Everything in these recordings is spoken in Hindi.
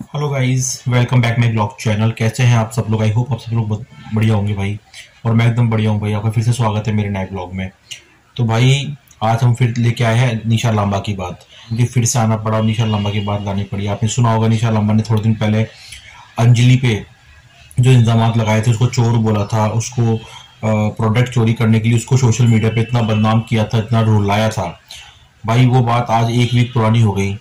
Hello guys, welcome back my blog channel. कैसे हैं आप सब लोग? आई होप आप सब लोग बहुत बढ़िया होंगे भाई। और मैं एकदम बढ़िया हूँ भाई। आपका फिर से स्वागत है मेरे नए ब्लॉग में। तो भाई आज हम फिर लेके आए हैं निशा लांबा की बात। मुझे फिर से आना पड़ा और निशा लांबा की बात लानी पड़ी। आपने सुना होगा निशा लांबा ने थोड़े दिन पहले अंजलि पे जो इल्जाम लगाए थे, उसको चोर बोला था, उसको प्रोडक्ट चोरी करने के लिए उसको सोशल मीडिया पे इतना बदनाम किया था, इतना रुलाया था भाई। वो बात आज एक वीक पुरानी हो गई।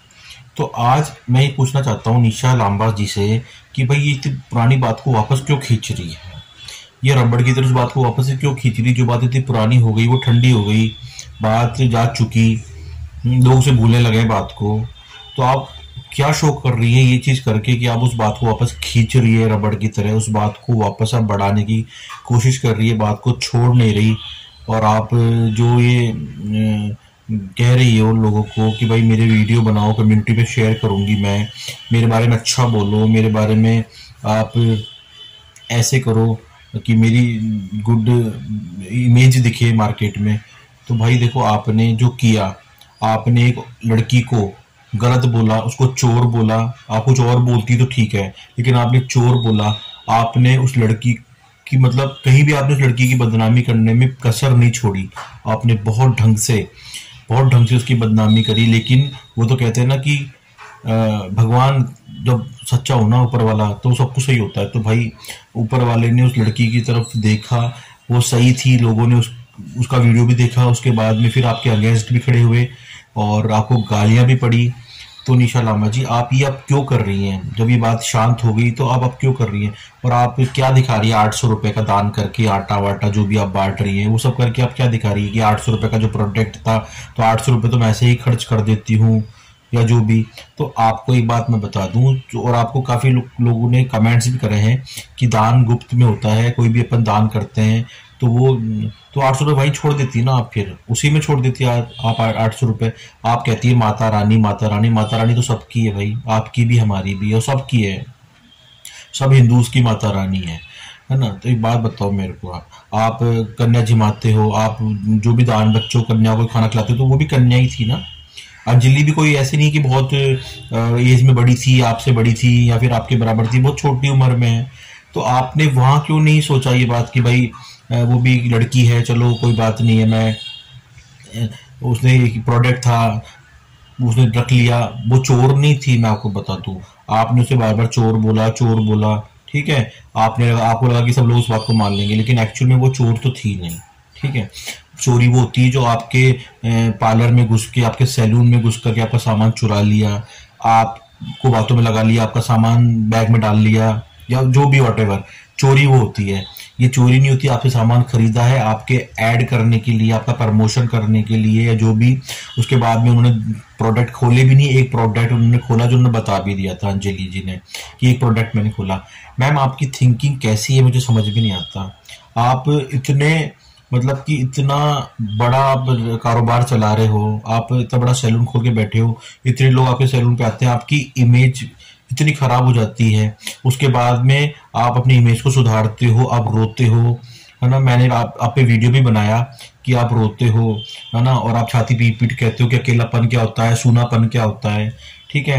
तो आज मैं ये पूछना चाहता हूँ निशा लांबा जी से कि भाई ये इतनी पुरानी बात को वापस क्यों खींच रही है? ये रबड़ की तरह उस बात को वापस से क्यों खींच रही? जो बात इतनी पुरानी हो गई, वो ठंडी हो गई, बात जा चुकी, लोग उसे भूलने लगे बात को। तो आप क्या शो कर रही है ये चीज करके कि आप उस बात को वापस खींच रही है रबड़ की तरह, उस बात को वापस आप बढ़ाने की कोशिश कर रही है, बात को छोड़ नहीं रही। और आप जो ये कह रही है उन लोगों को कि भाई मेरे वीडियो बनाओ, कम्युनिटी पे शेयर करूंगी मैं, मेरे बारे में अच्छा बोलो, मेरे बारे में आप ऐसे करो कि मेरी गुड इमेज दिखे मार्केट में। तो भाई देखो, आपने जो किया, आपने एक लड़की को गलत बोला, उसको चोर बोला। आप कुछ और बोलती तो ठीक है, लेकिन आपने चोर बोला। आपने उस लड़की की मतलब कहीं भी आपने उस लड़की की बदनामी करने में कसर नहीं छोड़ी। आपने बहुत ढंग से उसकी बदनामी करी। लेकिन वो तो कहते हैं ना कि भगवान जब सच्चा हो ना, ऊपर वाला, तो सब कुछ सही होता है। तो भाई ऊपर वाले ने उस लड़की की तरफ देखा, वो सही थी, लोगों ने उसका वीडियो भी देखा, उसके बाद में फिर आपके अगेंस्ट भी खड़े हुए और आपको गालियां भी पड़ी। तो निशा लांबा जी, आप ये अब क्यों कर रही हैं? जब ये बात शांत हो गई तो अब आप क्यों कर रही हैं? और आप क्या दिखा रही है? 800 रुपए का दान करके, आटा वाटा जो भी आप बांट रही हैं वो सब करके आप क्या दिखा रही है कि 800 रुपए का जो प्रोडक्ट था तो 800 रुपए तो मैं ऐसे ही खर्च कर देती हूँ या जो भी। तो आपको एक बात मैं बता दूं, और आपको काफी लोगों ने कमेंट्स भी करे हैं कि दान गुप्त में होता है, कोई भी अपन दान करते हैं तो वो तो 800 रुपये वहीं छोड़ देती है ना, आप फिर उसी में छोड़ देती है आप 800 रुपये। आप कहती है माता रानी माता रानी। माता रानी तो सबकी है भाई, आपकी भी हमारी भी और सबकी है, सब हिंदूज की माता रानी है ना। तो एक बात बताओ मेरे को, आप कन्या जिमाते हो, आप जो भी दान बच्चों कन्या को खाना खिलाते हो तो वो भी कन्या ही थी ना। अंजलि भी कोई ऐसी नहीं कि बहुत एज में बड़ी थी, आपसे बड़ी थी या फिर आपके बराबर थी, बहुत छोटी उम्र में है। तो आपने वहां क्यों नहीं सोचा ये बात कि भाई वो भी एक लड़की है, चलो कोई बात नहीं है, मैं उसने एक प्रोडक्ट था उसने रख लिया, वो चोर नहीं थी। मैं आपको बता दूं, आपने उसे बार बार चोर बोला, ठीक है। आपको लगा कि सब लोग उस बात को मान लेंगे, लेकिन एक्चुअल में वो चोर तो थी नहीं, ठीक है। चोरी वो होती है जो आपके पार्लर में घुस के, आपके सैलून में घुस करके आपका सामान चुरा लिया, आपको बातों में लगा लिया, आपका सामान बैग में डाल लिया, या जो भी वॉटेवर चोरी वो होती है। ये चोरी नहीं होती, आपसे सामान खरीदा है आपके ऐड करने के लिए, आपका प्रमोशन करने के लिए या जो भी। उसके बाद में उन्होंने प्रोडक्ट खोले भी नहीं, एक प्रोडक्ट उन्होंने खोला जो उन्होंने बता भी दिया था अंजलि जी ने कि एक प्रोडक्ट मैंने खोला। मैम आपकी थिंकिंग कैसी है मुझे समझ भी नहीं आता। आप इतने मतलब कि इतना बड़ा आप कारोबार चला रहे हो, आप इतना बड़ा सैलून खोल के बैठे हो, इतने लोग आपके सैलून पे आते हैं, आपकी इमेज इतनी खराब हो जाती है, उसके बाद में आप अपनी इमेज को सुधारते हो, आप रोते हो, है ना। मैंने आप पे वीडियो भी बनाया कि आप रोते हो, है ना, और आप छाती पीट पीट कहते हो कि अकेलापन क्या होता है, सूनापन क्या होता है, ठीक है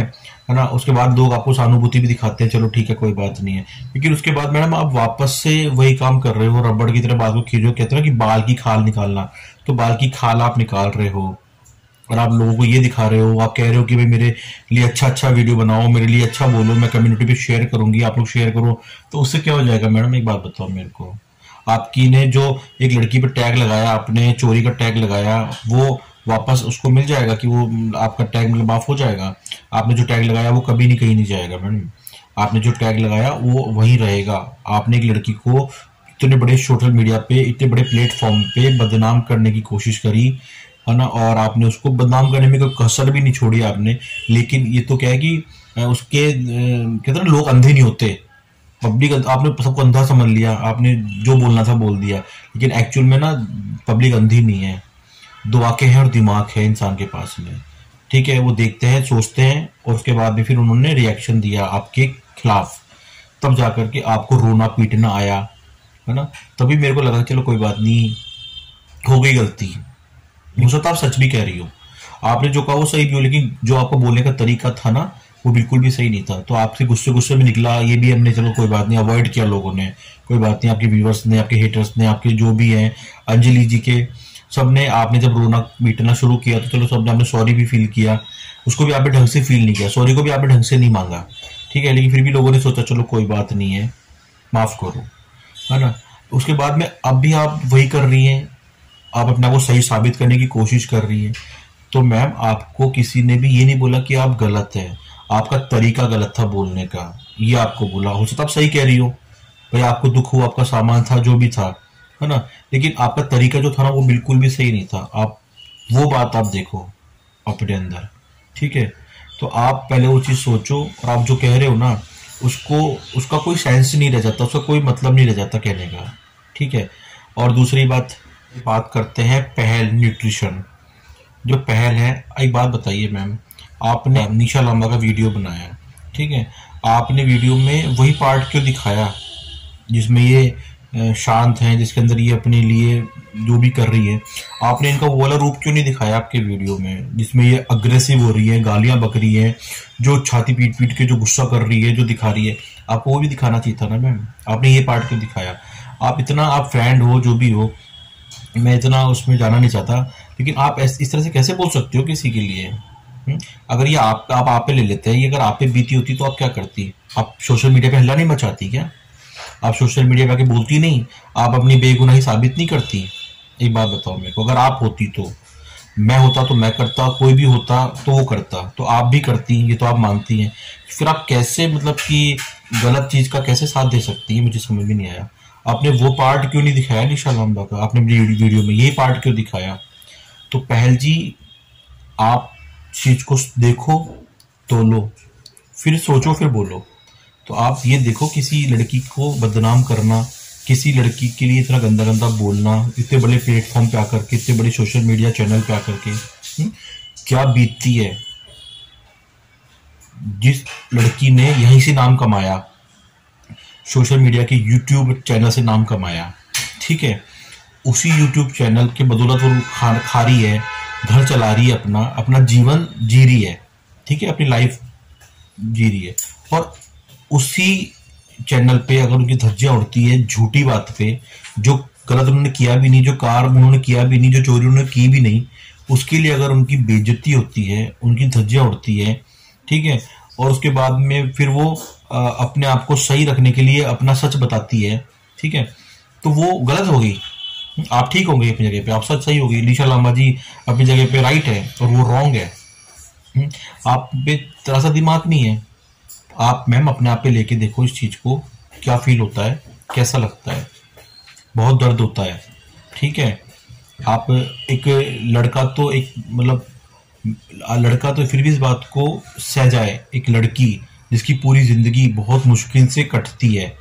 ना। उसके बाद लोग आपको सहानुभूति भी दिखाते हैं, चलो ठीक है कोई बात नहीं है। लेकिन उसके बाद मैडम आप वापस से वही काम कर रहे हो, रबड़ की तरह बात को खींचो। कहते हैं ना कि बाल की खाल निकालना, तो बाल की खाल आप निकाल रहे हो और आप लोगों को ये दिखा रहे हो, आप कह रहे हो कि भाई मेरे लिए अच्छा अच्छा वीडियो बनाओ, मेरे लिए अच्छा बोलो, मैं कम्युनिटी पे शेयर करूंगी, आप लोग शेयर करो। तो उससे क्या हो जाएगा मैडम? एक बात बताओ मेरे को। आपकी ने जो एक लड़की पे टैग लगाया, आपने चोरी का टैग लगाया, वो वापस उसको मिल जाएगा कि वो आपका टैग मतलब माफ हो जाएगा? आपने जो टैग लगाया वो कभी नहीं कहीं नहीं जाएगा मैडम। आपने जो टैग लगाया वो वहीं रहेगा। आपने एक लड़की को इतने बड़े सोशल मीडिया पे, इतने बड़े प्लेटफॉर्म पे बदनाम करने की कोशिश करी, है ना, और आपने उसको बदनाम करने में कोई कसर भी नहीं छोड़ी आपने। लेकिन ये तो क्या है कि उसके कहते हैं ना, लोग अंधे नहीं होते। पब्लिक, आपने सबको अंधा समझ लिया, आपने जो बोलना था बोल दिया, लेकिन एक्चुअल में ना पब्लिक अंधी नहीं है, दो आंखें हैं और दिमाग है इंसान के पास में, ठीक है। वो देखते हैं, सोचते हैं और उसके बाद में फिर उन्होंने रिएक्शन दिया आपके खिलाफ, तब जाकर के आपको रोना पीटना आया, है ना। तभी मेरे को लगा चलो कोई बात नहीं, हो गई गलती। हो सकता आप सच भी कह रही हो, आपने जो कहा वो सही भी हो, लेकिन जो आपको बोलने का तरीका था ना, वो बिल्कुल भी सही नहीं था। तो आपसे गुस्से गुस्से में निकला, ये भी हमने चलो कोई बात नहीं, अवॉइड किया लोगों ने, कोई बात नहीं, आपके व्यूवर्स ने, आपके हेटर्स ने, आपके जो भी हैं, अंजलि जी के, सबने, आपने जब रोना पीटना शुरू किया तो चलो सबने, आपने सॉरी भी फील किया, उसको भी आपने ढंग से फील नहीं किया, सॉरी को भी आपने ढंग से नहीं मांगा, ठीक है, लेकिन फिर भी लोगों ने सोचा चलो कोई बात नहीं है, माफ करो, है ना। उसके बाद में अब भी आप वही कर रही हैं, आप अपने आप को सही साबित करने की कोशिश कर रही हैं। तो मैम आपको किसी ने भी ये नहीं बोला कि आप गलत है, आपका तरीका गलत था बोलने का, ये आपको बोला। हो सकता आप सही कह रही हो भाई, आपको दुख हुआ, आपका सामान था, जो भी था, है ना, लेकिन आपका तरीका जो था ना वो बिल्कुल भी सही नहीं था। आप वो बात आप देखो अपने अंदर, ठीक है। तो आप पहले वो चीज सोचो, और आप जो कह रहे हो ना उसको, उसका कोई सेंस नहीं रह जाता, उसका कोई मतलब नहीं रह जाता कहने का, ठीक है। और दूसरी बात करते हैं पहल न्यूट्रिशन। जो पहल है, एक बात बताइए मैम, आपने निशा लांबा का वीडियो बनाया, ठीक है, आपने वीडियो में वही पार्ट क्यों दिखाया जिसमें ये शांत हैं, जिसके अंदर ये अपने लिए जो भी कर रही है, आपने इनका वो वाला रूप क्यों नहीं दिखाया आपके वीडियो में जिसमें ये अग्रेसिव हो रही है, गालियां बक रही है, जो छाती पीट पीट के जो गुस्सा कर रही है, जो दिखा रही है, आपको वो भी दिखाना चाहिए था ना मैम, आपने ये पार्ट क्यों दिखाया। आप इतना, आप फ्रेंड हो जो भी हो, मैं इतना उसमें जाना नहीं चाहता, लेकिन आप इस तरह से कैसे बोल सकते हो किसी के लिए। अगर ये आप पे ले लेते हैं, ये अगर आप पे बीती होती तो आप क्या करती, आप सोशल मीडिया पे हल्ला नहीं मचाती क्या, आप सोशल मीडिया पे आके बोलती नहीं, आप अपनी बेगुनाही साबित नहीं करती। एक बात बताओ मेरे को, अगर आप होती तो, मैं होता तो मैं करता, कोई भी होता तो वो करता, तो आप भी करती, ये तो आप मानती हैं, फिर आप कैसे मतलब कि गलत चीज का कैसे साथ दे सकती है, मुझे समझ में नहीं आया। आपने वो पार्ट क्यों नहीं दिखाया निशा लांबा का, आपने अपनी वीडियो में ये पार्ट क्यों दिखाया। तो पहल जी, आप चीज को देखो, तोलो, फिर सोचो, फिर बोलो। तो आप ये देखो, किसी लड़की को बदनाम करना, किसी लड़की के लिए इतना गंदा गंदा बोलना, इतने बड़े प्लेटफॉर्म पे आकर के, इतने बड़े सोशल मीडिया चैनल पे आकर के, क्या बीतती है। जिस लड़की ने यहीं से नाम कमाया, सोशल मीडिया के यूट्यूब चैनल से नाम कमाया, ठीक है, उसी यूट्यूब चैनल के बदौलत वो खा रही है, घर चला रही है, अपना अपना जीवन जी रही है, ठीक है, अपनी लाइफ जी रही है, और उसी चैनल पे अगर उनकी धज्जियां उड़ती है झूठी बात पे, जो गलत उन्होंने किया भी नहीं, जो कार उन्होंने किया भी नहीं, जो चोरी उन्होंने की भी नहीं, उसके लिए अगर उनकी बेइज्जती होती है, उनकी धज्जियां उड़ती है, ठीक है, और उसके बाद में फिर वो अपने आप को सही रखने के लिए अपना सच बताती है, ठीक है, तो वो गलत हो गई। आप ठीक हो गई अपनी जगह पे, आप सच सही हो गई, निशा लांबा जी अपनी जगह पे राइट है और वो रॉन्ग है। आप पे तरह सा दिमाग नहीं है। आप मैम अपने आप पे लेके देखो इस चीज को, क्या फील होता है, कैसा लगता है, बहुत दर्द होता है, ठीक है। आप एक लड़का तो एक मतलब लड़का तो फिर भी इस बात को सह जाए, एक लड़की जिसकी पूरी जिंदगी बहुत मुश्किल से कटती है,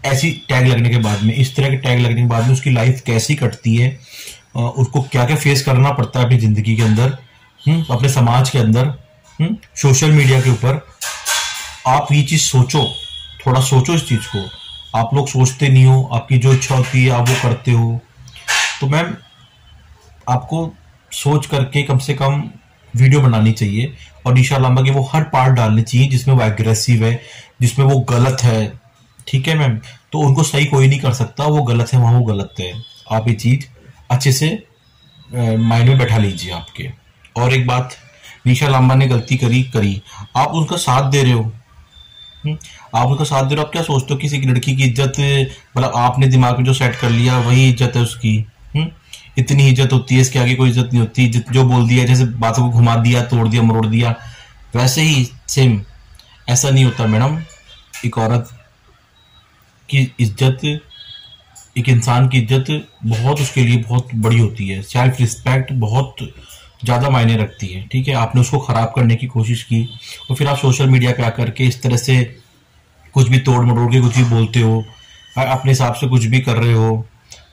ऐसी टैग लगने के बाद में, इस तरह के टैग लगने के बाद में उसकी लाइफ कैसी कटती है, उसको क्या क्या फेस करना पड़ता है अपनी जिंदगी के अंदर, अपने समाज के अंदर, सोशल मीडिया के ऊपर। आप ये चीज सोचो, थोड़ा सोचो इस चीज को। आप लोग सोचते नहीं हो, आपकी जो इच्छा होती है आप वो करते हो। तो मैम आपको सोच करके कम से कम वीडियो बनानी चाहिए, और निशा लांबा के वो हर पार्ट डालने चाहिए जिसमें वो एग्रेसिव है, जिसमें वो गलत है, ठीक है मैम। तो उनको सही कोई नहीं कर सकता, वो गलत है वहां वो गलत है। आप ये चीज अच्छे से माइंड में बैठा लीजिए आपके। और एक बात, निशा लांबा ने गलती करी, आप उनका साथ दे रहे हो, आप उसका साथ दे रहे हो। आप क्या सोचते हो किसी की लड़की की इज्जत, मतलब आपने दिमाग में जो सेट कर लिया वही इज्जत है उसकी, इतनी इज्जत होती है, इसके आगे कोई इज्जत नहीं होती, जो बोल दिया, जैसे बातों को घुमा दिया, तोड़ दिया, मरोड़ दिया, वैसे ही सेम। ऐसा नहीं होता मैडम। एक औरत की इज्जत, एक इंसान की इज्जत बहुत उसके लिए बहुत बड़ी होती है, सेल्फ रिस्पेक्ट बहुत ज्यादा मायने रखती है, ठीक है। आपने उसको खराब करने की कोशिश की और फिर आप सोशल मीडिया पे आकर के इस तरह से कुछ भी तोड़ मरोड़ के कुछ भी बोलते हो, अपने हिसाब से कुछ भी कर रहे हो।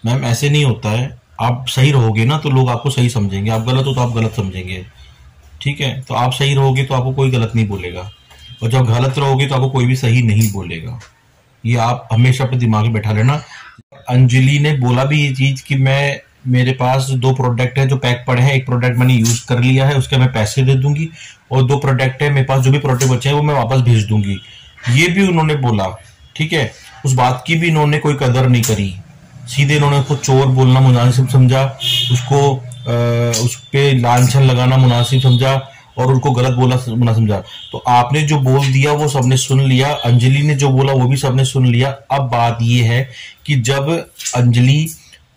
मैम ऐसे नहीं होता है। आप सही रहोगे ना तो लोग आपको सही समझेंगे, आप गलत हो तो आप गलत समझेंगे, ठीक है। तो आप सही रहोगे तो आपको कोई गलत नहीं बोलेगा, और जब गलत रहोगे तो आपको कोई भी सही नहीं बोलेगा। ये आप हमेशा अपने दिमाग में बैठा लेना। अंजलि ने बोला भी ये चीज कि मैं मेरे पास 2 प्रोडक्ट है जो पैक पड़े हैं, एक प्रोडक्ट मैंने यूज कर लिया है, उसके मैं पैसे दे दूंगी, और 2 प्रोडक्ट है मेरे पास, जो भी प्रोडक्ट बचे हैं वो मैं वापस भेज दूंगी। ये भी उन्होंने बोला, ठीक है। उस बात की भी इन्होंने कोई कदर नहीं करी, सीधे इन्होंने उसको चोर बोलना मुनासिब समझा, उसको उस पे लांछन लगाना मुनासिब समझा, और उनको गलत बोला मुनासिब समझा। तो आपने जो बोल दिया वो सबने सुन लिया, अंजलि ने जो बोला वो भी सबने सुन लिया। अब बात ये है कि जब अंजलि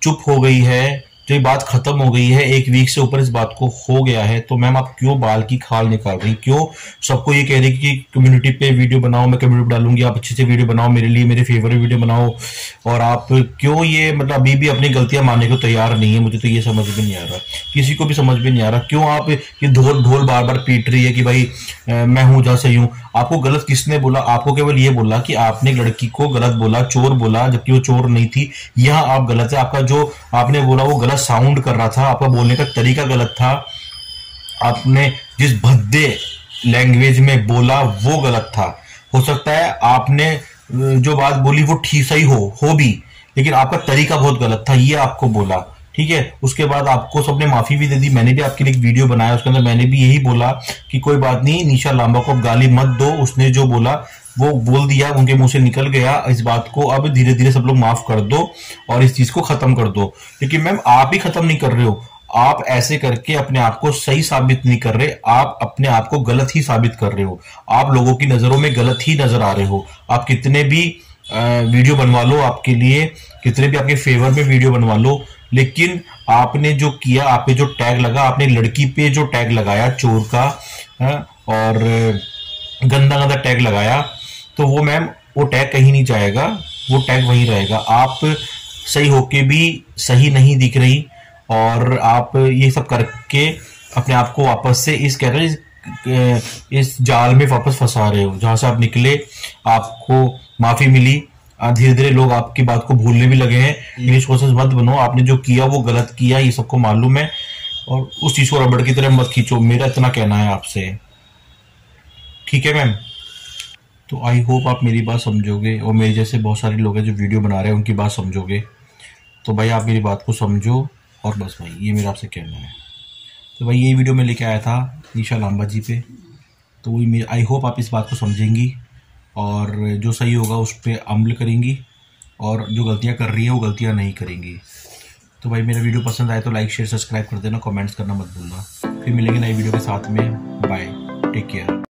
चुप हो गई है, तो ये बात खत्म हो गई है, 1 वीक से ऊपर इस बात को हो गया है, तो मैम आप क्यों बाल की खाल निकाल रही, क्यों सबको ये कह रही कि कम्युनिटी पे वीडियो बनाओ, मैं कम्युनिटी पे डालूंगी, आप अच्छे से वीडियो बनाओ मेरे लिए, मेरे फेवर वीडियो बनाओ, और आप क्यों ये मतलब अभी भी अपनी गलतियां मानने को तैयार नहीं है। मुझे तो ये समझ में नहीं आ रहा, किसी को भी समझ में नहीं आ रहा, क्यों आप ये ढोल ढोल बार बार पीट रही है कि भाई मैं हूं जहां सही हूं। आपको गलत किसने बोला? आपको केवल ये बोला कि आपने लड़की को गलत बोला, चोर बोला, जबकि वो चोर नहीं थी। यहाँ आप गलत है, आपका जो आपने बोला वो गलत साउंड कर रहा था, आपका बोलने का तरीका गलत था, आपने जिस भद्दे लैंग्वेज में बोला वो गलत था। हो सकता है आपने जो बात बोली वो ठीक सही हो भी, लेकिन आपका तरीका बहुत गलत था, ये आपको बोला, ठीक है। उसके बाद आपको सबने माफी भी दे दी, मैंने भी आपके लिए एक वीडियो बनाया, उसके अंदर मैंने भी यही बोला कि कोई बात नहीं, निशा लांबा को अब गाली मत दो, उसने जो बोला वो बोल दिया, उनके मुंह से निकल गया, इस बात को अब धीरे धीरे सब लोग माफ कर दो और इस चीज को खत्म कर दो। लेकिन मैम आप ही खत्म नहीं कर रहे हो, आप ऐसे करके अपने आप को सही साबित नहीं कर रहे, आप अपने आप को गलत ही साबित कर रहे हो, आप लोगों की नजरों में गलत ही नजर आ रहे हो। आप कितने भी वीडियो बनवा लो, आपके लिए कितने भी आपके फेवर में वीडियो बनवा लो, लेकिन आपने जो किया, आप पे जो टैग लगा, आपने लड़की पे जो टैग लगाया चोर का और गंदा गंदा टैग लगाया, तो वो मैम वो टैग कहीं नहीं जाएगा, वो टैग वहीं रहेगा। आप सही होके भी सही नहीं दिख रही, और आप ये सब करके अपने आप को वापस से इस कह रहे इस जाल में वापस फंसा रहे हो जहां से आप निकले। आपको माफी मिली, धीरे धीरे लोग आपकी बात को भूलने भी लगे हैं। इंग्लिश कोर्सेस मत बनो, आपने जो किया वो गलत किया, ये सबको मालूम है, और उस चीज को रबड़ की तरह मत खींचो, मेरा इतना कहना है आपसे, ठीक है मैम। तो आई होप आप मेरी बात समझोगे, और मेरे जैसे बहुत सारे लोग हैं जो वीडियो बना रहे हैं उनकी बात समझोगे। तो भाई आप मेरी बात को समझो, और बस भाई ये मेरा आपसे कहना है। तो भाई ये वीडियो मैं लेके आया था निशा लांबा जी पे, तो वही आई होप आप इस बात को समझेंगी और जो सही होगा उस पर अमल करेंगी, और जो गलतियां कर रही है वो गलतियां नहीं करेंगी। तो भाई मेरा वीडियो पसंद आए तो लाइक शेयर सब्सक्राइब कर देना, कमेंट्स करना मत भूलना। फिर मिलेंगे नई वीडियो के साथ में, बाय, टेक केयर।